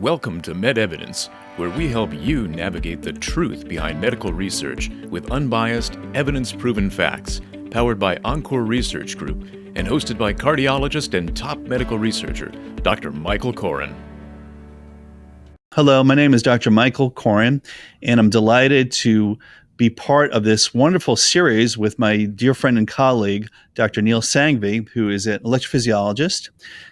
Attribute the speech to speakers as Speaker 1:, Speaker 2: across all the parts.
Speaker 1: Welcome to MedEvidence, where we help you navigate the truth behind medical research with unbiased, evidence-proven facts, powered by Encore Research Group and hosted by cardiologist and top medical researcher, Dr. Michael Koren.
Speaker 2: Hello, my name is Dr. Michael Koren, and I'm delighted to be part of this wonderful series with my dear friend and colleague, Dr. Neil Sanghvi, who is an electrophysiologist,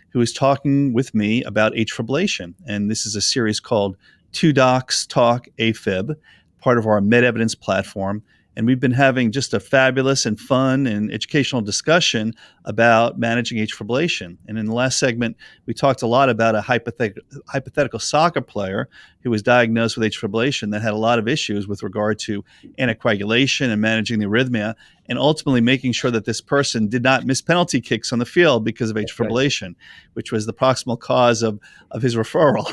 Speaker 2: who is talking with me about atrial. And this is a series called Two Docs Talk A-Fib, part of our MedEvidence platform. And we've been having just a fabulous and fun and educational discussion about managing atrial. And in the last segment, we talked a lot about a hypothetical soccer player who was diagnosed with atrial that had a lot of issues with regard to anticoagulation and managing the arrhythmia, and ultimately making sure that this person did not miss penalty kicks on the field because of atrial, which was the proximal cause of his referral.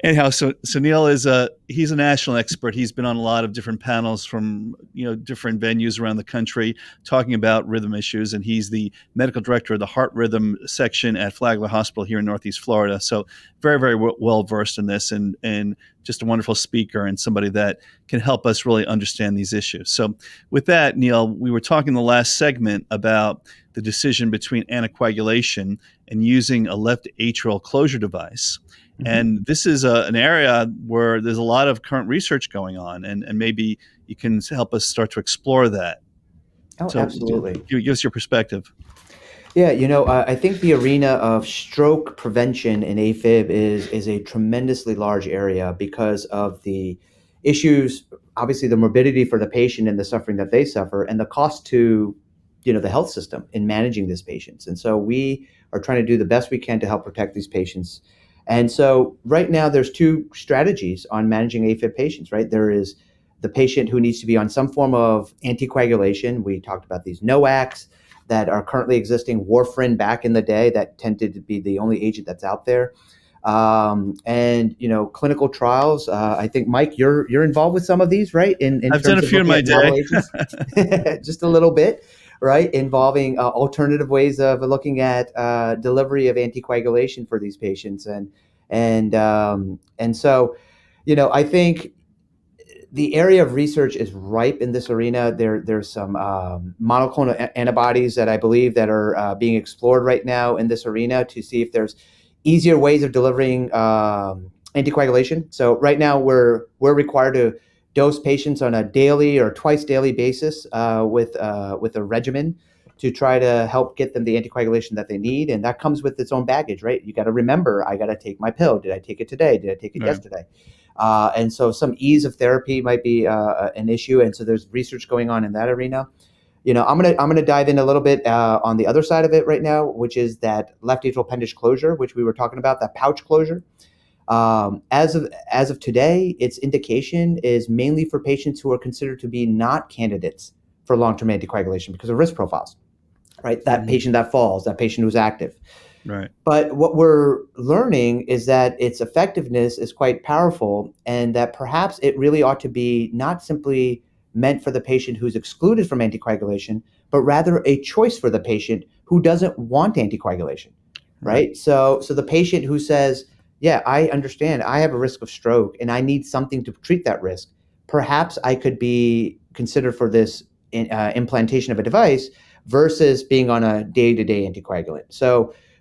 Speaker 2: Anyhow, so Neil he's a national expert. He's been on a lot of different panels from different venues around the country talking about rhythm issues, and he's the medical director of the heart rhythm section at Flagler Hospital here in Northeast Florida. So very, very well versed in this, and just a wonderful speaker and somebody that can help us really understand these issues. So with that, Neil, we were talking in the last segment about the decision between anticoagulation and using a left atrial closure device. Mm-hmm. And this is an area where there's a lot of current research going on, and maybe you can help us start to explore that.
Speaker 3: Oh, so absolutely.
Speaker 2: Give us your perspective.
Speaker 3: Yeah, I think the arena of stroke prevention in A-Fib is a tremendously large area because of the issues, obviously the morbidity for the patient and the suffering that they suffer, and the cost to the health system in managing these patients. And so we are trying to do the best we can to help protect these patients. And so right now there's two strategies on managing A-Fib patients, right? There is the patient who needs to be on some form of anticoagulation. We talked about these NOACs that are currently existing, warfarin back in the day that tended to be the only agent that's out there. And clinical trials. I think, Mike, you're involved with some of these, right?
Speaker 2: I've done a few in my day.
Speaker 3: Just a little bit, right? Involving alternative ways of looking at delivery of anticoagulation for these patients, and so, I think the area of research is ripe in this arena. There's some monoclonal antibodies that I believe that are being explored right now in this arena to see if there's easier ways of delivering anticoagulation. So right now we're required to dose patients on a daily or twice daily basis with a regimen to try to help get them the anticoagulation that they need, and that comes with its own baggage, right? You got to remember, I got to take my pill. Did I take it today? Did I take it yesterday? And so some ease of therapy might be an issue, and so there's research going on in that arena. I'm gonna dive in a little bit on the other side of it right now, which is that left atrial appendage closure, which we were talking about, that pouch closure. As of today, its indication is mainly for patients who are considered to be not candidates for long-term anticoagulation because of risk profiles, right? That patient that falls, that patient who's active.
Speaker 2: Right.
Speaker 3: But what we're learning is that its effectiveness is quite powerful, and that perhaps it really ought to be not simply meant for the patient who's excluded from anticoagulation, but rather a choice for the patient who doesn't want anticoagulation, right? So the patient who says, yeah, I understand, I have a risk of stroke and I need something to treat that risk. Perhaps I could be considered for this implantation of a device versus being on a day-to-day anticoagulant.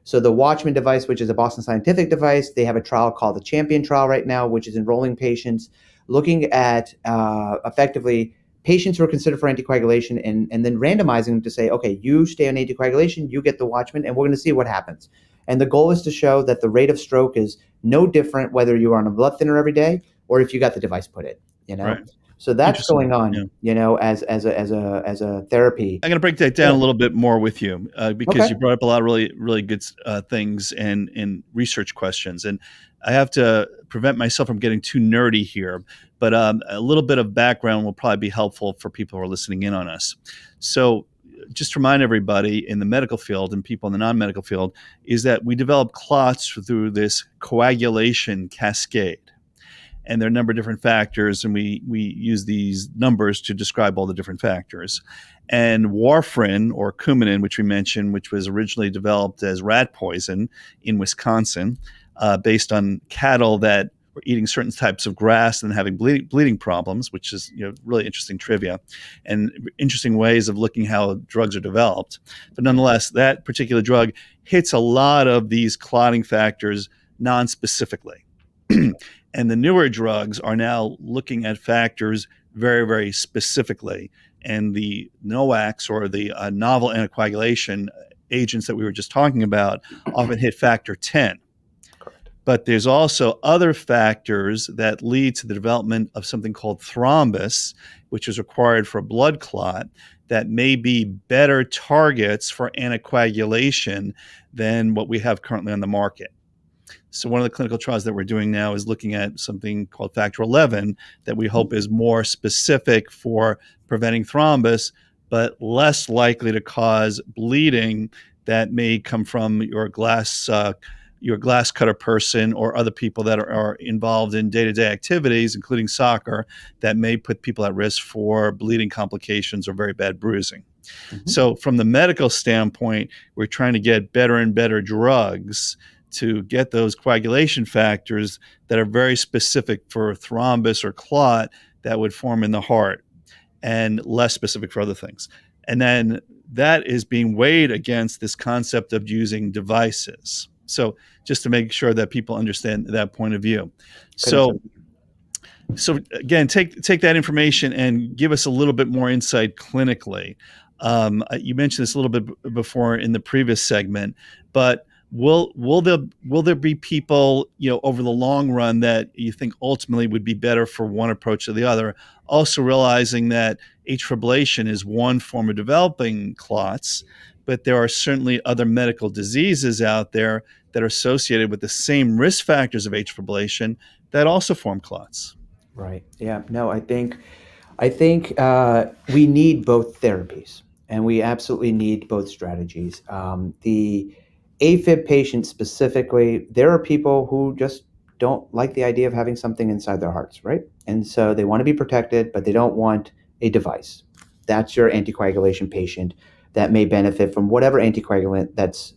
Speaker 3: So the Watchman device, which is a Boston Scientific device, they have a trial called the Champion trial right now, which is enrolling patients, looking at effectively patients who are considered for anticoagulation and then randomizing them to say, okay, you stay on anticoagulation, you get the Watchman, and we're going to see what happens. And the goal is to show that the rate of stroke is no different whether you're on a blood thinner every day or if you got the device put in,
Speaker 2: Right.
Speaker 3: So that's going on, as a therapy.
Speaker 2: I'm going to break that down a little bit more with you because you brought up a lot of really, really good things and research questions. And I have to prevent myself from getting too nerdy here, but a little bit of background will probably be helpful for people who are listening in on us. So just to remind everybody in the medical field and people in the non-medical field is that we develop clots through this coagulation cascade. and there are a number of different factors, and we use these numbers to describe all the different factors. And warfarin, or Coumadin, which we mentioned, which was originally developed as rat poison in Wisconsin, based on cattle that were eating certain types of grass and having bleeding problems, which is really interesting trivia and interesting ways of looking how drugs are developed. But nonetheless, that particular drug hits a lot of these clotting factors non-specifically. And the newer drugs are now looking at factors very, very specifically. And the NOACs, or the novel anticoagulation agents that we were just talking about, often hit factor 10. But there's also other factors that lead to the development of something called thrombus, which is required for a blood clot, that may be better targets for anticoagulation than what we have currently on the market. So one of the clinical trials that we're doing now is looking at something called factor 11 that we hope is more specific for preventing thrombus, but less likely to cause bleeding that may come from your glass cutter person or other people that are involved in day-to-day activities, including soccer, that may put people at risk for bleeding complications or very bad bruising. Mm-hmm. So from the medical standpoint, we're trying to get better and better drugs to get those coagulation factors that are very specific for thrombus or clot that would form in the heart, and less specific for other things. And then that is being weighed against this concept of using devices. So just to make sure that people understand that point of view. So again, take that information and give us a little bit more insight clinically. You mentioned this a little bit before in the previous segment, but will there be people, over the long run that you think ultimately would be better for one approach or the other? Also realizing that atrial fibrillation is one form of developing clots, but there are certainly other medical diseases out there that are associated with the same risk factors of atrial fibrillation that also form clots.
Speaker 3: Right. Yeah. No, I think we need both therapies, and we absolutely need both strategies. The A-Fib patients specifically, there are people who just don't like the idea of having something inside their hearts, right? And so they want to be protected, but they don't want a device. That's your anticoagulation patient that may benefit from whatever anticoagulant that's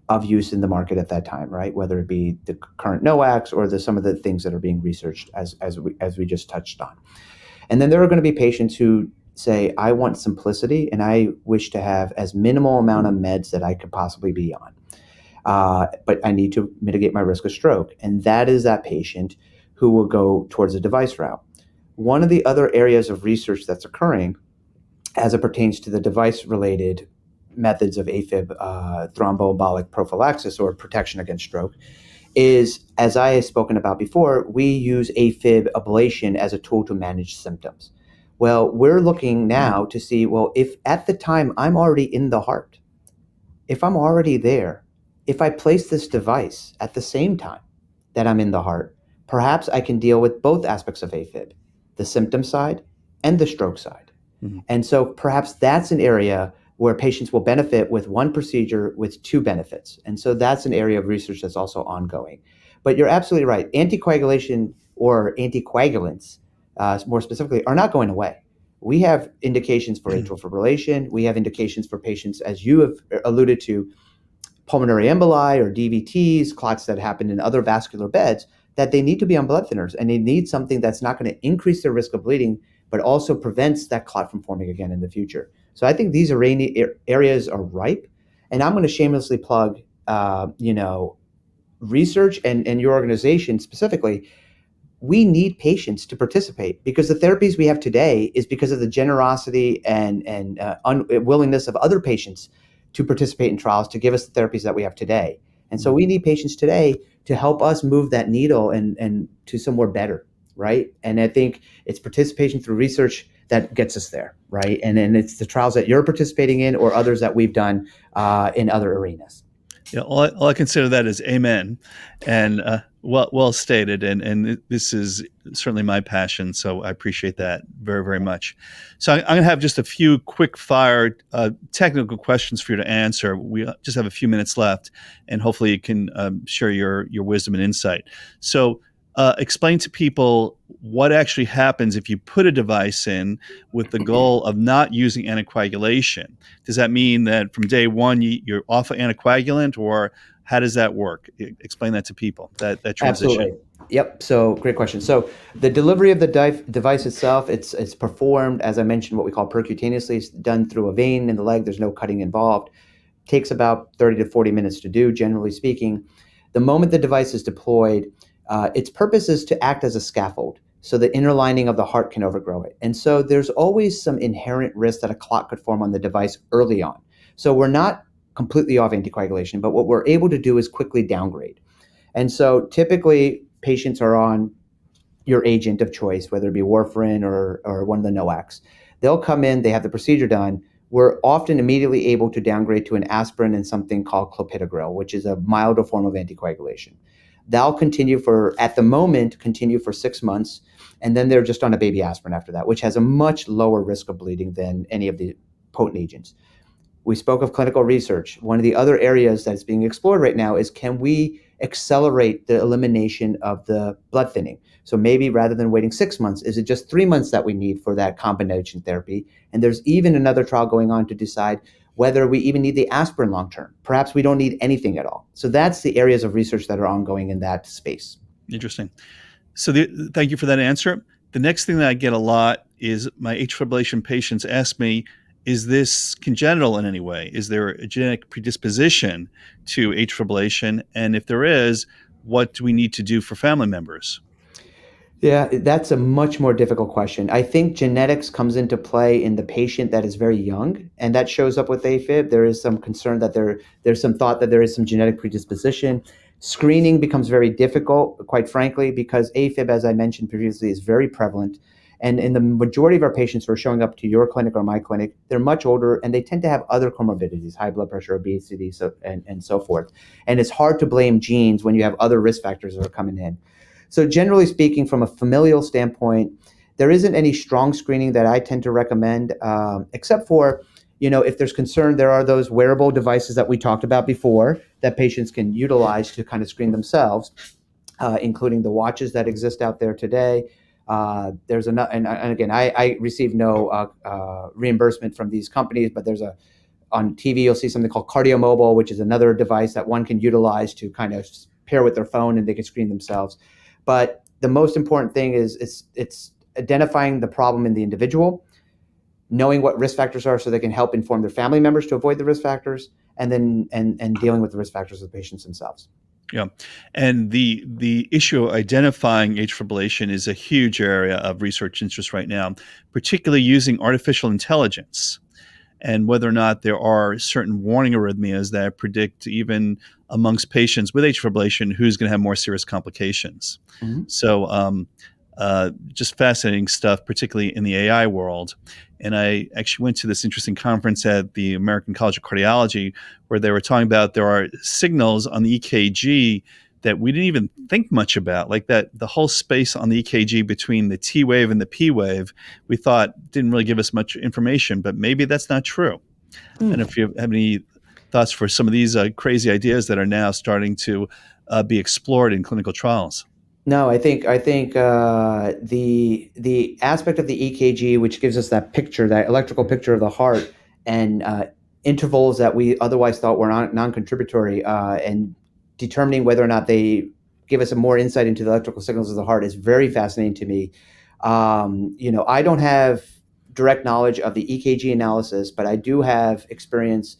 Speaker 3: of use in the market at that time, right? Whether it be the current NOACs or some of the things that are being researched as we just touched on. And then there are going to be patients who say, I want simplicity and I wish to have as minimal amount of meds that I could possibly be on. But I need to mitigate my risk of stroke. And that is that patient who will go towards a device route. One of the other areas of research that's occurring as it pertains to the device-related methods of A-Fib thromboembolic prophylaxis, or protection against stroke, is, as I have spoken about before, we use A-Fib ablation as a tool to manage symptoms. Well, we're looking now to see, well, if at the time I'm already in the heart, if I'm already there, if I place this device at the same time that I'm in the heart, perhaps I can deal with both aspects of A-Fib, the symptom side and the stroke side. Mm-hmm. And so perhaps that's an area where patients will benefit with one procedure with two benefits. And so that's an area of research that's also ongoing. But you're absolutely right. Anticoagulation, or anticoagulants, more specifically, are not going away. We have indications for atrial fibrillation. We have indications for patients, as you have alluded to, pulmonary emboli or DVTs, clots that happen in other vascular beds, that they need to be on blood thinners, and they need something that's not going to increase their risk of bleeding, but also prevents that clot from forming again in the future. So I think these areas are ripe, and I'm going to shamelessly plug, research and your organization specifically. We need patients to participate, because the therapies we have today is because of the generosity and willingness of other patients to participate in trials to give us the therapies that we have today. And so we need patients today to help us move that needle and to somewhere better, right? And I think it's participation through research that gets us there, right? And it's the trials that you're participating in or others that we've done in other arenas.
Speaker 2: Yeah, all I consider that is amen, and well stated. And this is certainly my passion, so I appreciate that very, very much. So I'm going to have just a few quick fire technical questions for you to answer. We just have a few minutes left, and hopefully you can share your wisdom and insight. So explain to people what actually happens if you put a device in with the goal of not using anticoagulation. Does that mean that from day one you're off of anticoagulant, or how does that work? Explain that to people, that transition.
Speaker 3: Absolutely. Yep. So great question. So the delivery of the device itself, it's performed, as I mentioned, what we call percutaneously. It's done through a vein in the leg. There's no cutting involved. Takes about 30 to 40 minutes to do, generally speaking. The moment the device is deployed, its purpose is to act as a scaffold so the inner lining of the heart can overgrow it. And so there's always some inherent risk that a clot could form on the device early on. So we're not completely off anticoagulation, but what we're able to do is quickly downgrade. And so typically patients are on your agent of choice, whether it be warfarin or one of the NOACs. They'll come in, they have the procedure done. We're often immediately able to downgrade to an aspirin and something called clopidogrel, which is a milder form of anticoagulation. They'll continue at the moment, continue for 6 months, and then they're just on a baby aspirin after that, which has a much lower risk of bleeding than any of the potent agents. We spoke of clinical research. One of the other areas that's being explored right now is, can we accelerate the elimination of the blood thinning? So maybe rather than waiting 6 months, is it just 3 months that we need for that combination therapy? And there's even another trial going on to decide whether we even need the aspirin long term. Perhaps we don't need anything at all. So that's the areas of research that are ongoing in that space.
Speaker 2: Interesting. So thank you for that answer. The next thing that I get a lot is my atrial fibrillation patients ask me, is this congenital in any way? Is there a genetic predisposition to atrial fibrillation? And if there is, what do we need to do for family members?
Speaker 3: Yeah, that's a much more difficult question. I think genetics comes into play in the patient that is very young, and that shows up with A-Fib. There is some concern that there's some thought that there is some genetic predisposition. Screening becomes very difficult, quite frankly, because A-Fib, as I mentioned previously, is very prevalent. And in the majority of our patients who are showing up to your clinic or my clinic, they're much older and they tend to have other comorbidities, high blood pressure, obesity, and so forth. And it's hard to blame genes when you have other risk factors that are coming in. So generally speaking, from a familial standpoint, there isn't any strong screening that I tend to recommend, except for, if there's concern, there are those wearable devices that we talked about before that patients can utilize to kind of screen themselves, including the watches that exist out there today. There's and again, I receive no reimbursement from these companies, but on TV, you'll see something called CardioMobile, which is another device that one can utilize to kind of pair with their phone and they can screen themselves. But the most important thing is it's identifying the problem in the individual, knowing what risk factors are so they can help inform their family members to avoid the risk factors, and then and dealing with the risk factors of the patients themselves.
Speaker 2: Yeah. And the issue of identifying atrial fibrillation is a huge area of research interest right now, particularly using artificial intelligence, and whether or not there are certain warning arrhythmias that predict, even amongst patients with atrial fibrillation, who's going to have more serious complications.
Speaker 3: Mm-hmm.
Speaker 2: So just fascinating stuff, particularly in the AI world. And I actually went to this interesting conference at the American College of Cardiology where they were talking about there are signals on the EKG that we didn't even think much about, like that the whole space on the EKG between the T wave and the P wave, we thought didn't really give us much information, but maybe that's not true. And if you have any thoughts for some of these crazy ideas that are now starting to be explored in clinical trials.
Speaker 3: No, I think the aspect of the EKG, which gives us that picture, that electrical picture of the heart, and intervals that we otherwise thought were non-contributory, and determining whether or not they give us a more insight into the electrical signals of the heart is very fascinating to me. I don't have direct knowledge of the EKG analysis, but I do have experience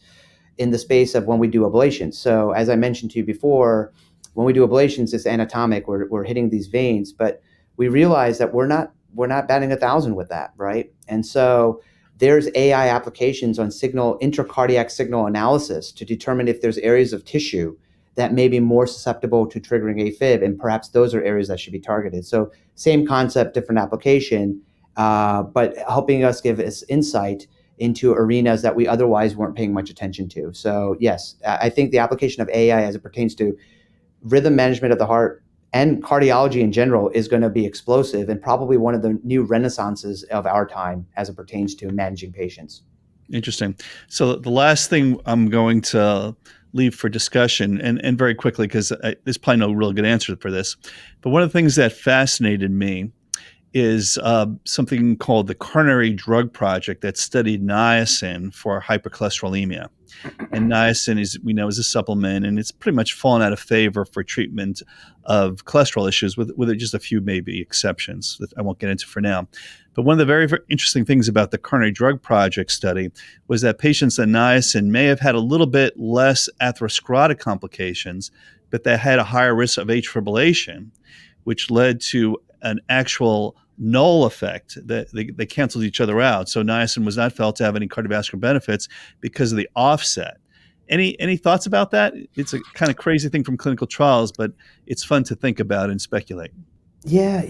Speaker 3: in the space of when we do ablations. So as I mentioned to you before, when we do ablations, it's anatomic. We're hitting these veins, but we realize that we're not batting 1,000 with that, right? And so there's AI applications on intracardiac signal analysis to determine if there's areas of tissue that may be more susceptible to triggering A-Fib, and perhaps those are areas that should be targeted. So same concept, different application, but helping us give us insight into arenas that we otherwise weren't paying much attention to. So yes, I think the application of AI as it pertains to rhythm management of the heart and cardiology in general is going to be explosive and probably one of the new renaissances of our time as it pertains to managing patients.
Speaker 2: Interesting. So the last thing I'm going to leave for discussion, and very quickly, because there's probably no real good answer for this. But one of the things that fascinated me is something called the Coronary Drug Project that studied niacin for hypercholesterolemia. And niacin, we know, is a supplement, and it's pretty much fallen out of favor for treatment of cholesterol issues, with just a few maybe exceptions that I won't get into for now. But one of the very, very interesting things about the Coronary Drug Project study was that patients on niacin may have had a little bit less atherosclerotic complications, but they had a higher risk of atrial fibrillation, which led to an actual null effect that they canceled each other out. So niacin was not felt to have any cardiovascular benefits because of the offset. Any thoughts about that? It's a kind of crazy thing from clinical trials, but it's fun to think about and speculate.
Speaker 3: Yeah,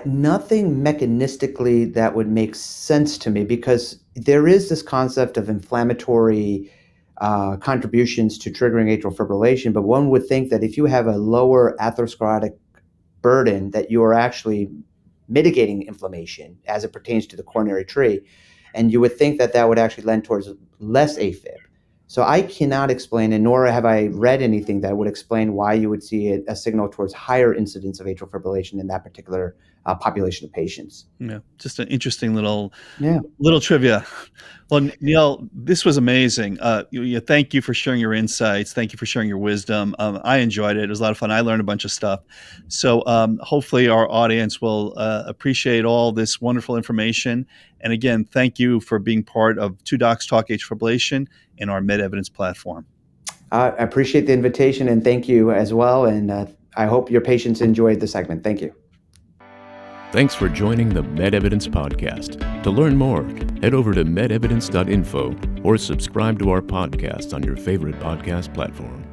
Speaker 3: nothing mechanistically that would make sense to me, because there is this concept of inflammatory contributions to triggering atrial fibrillation, but one would think that if you have a lower atherosclerotic burden, that you are actually mitigating inflammation as it pertains to the coronary tree, and you would think that that would actually lend towards less A-Fib. So I cannot explain, and nor have I read anything that would explain why you would see a signal towards higher incidence of atrial fibrillation in that particular population of patients.
Speaker 2: Yeah, just an interesting little
Speaker 3: Yeah.
Speaker 2: trivia. Well, Neil, this was amazing. Thank you for sharing your insights. Thank you for sharing your wisdom. I enjoyed it. It was a lot of fun. I learned a bunch of stuff. So hopefully our audience will appreciate all this wonderful information. And again, thank you for being part of Two Docs Talk Atrial Fibrillation and our MedEvidence platform.
Speaker 3: I appreciate the invitation, and thank you as well. And I hope your patients enjoyed the segment. Thank you.
Speaker 1: Thanks for joining the MedEvidence podcast. To learn more, head over to medevidence.info or subscribe to our podcast on your favorite podcast platform.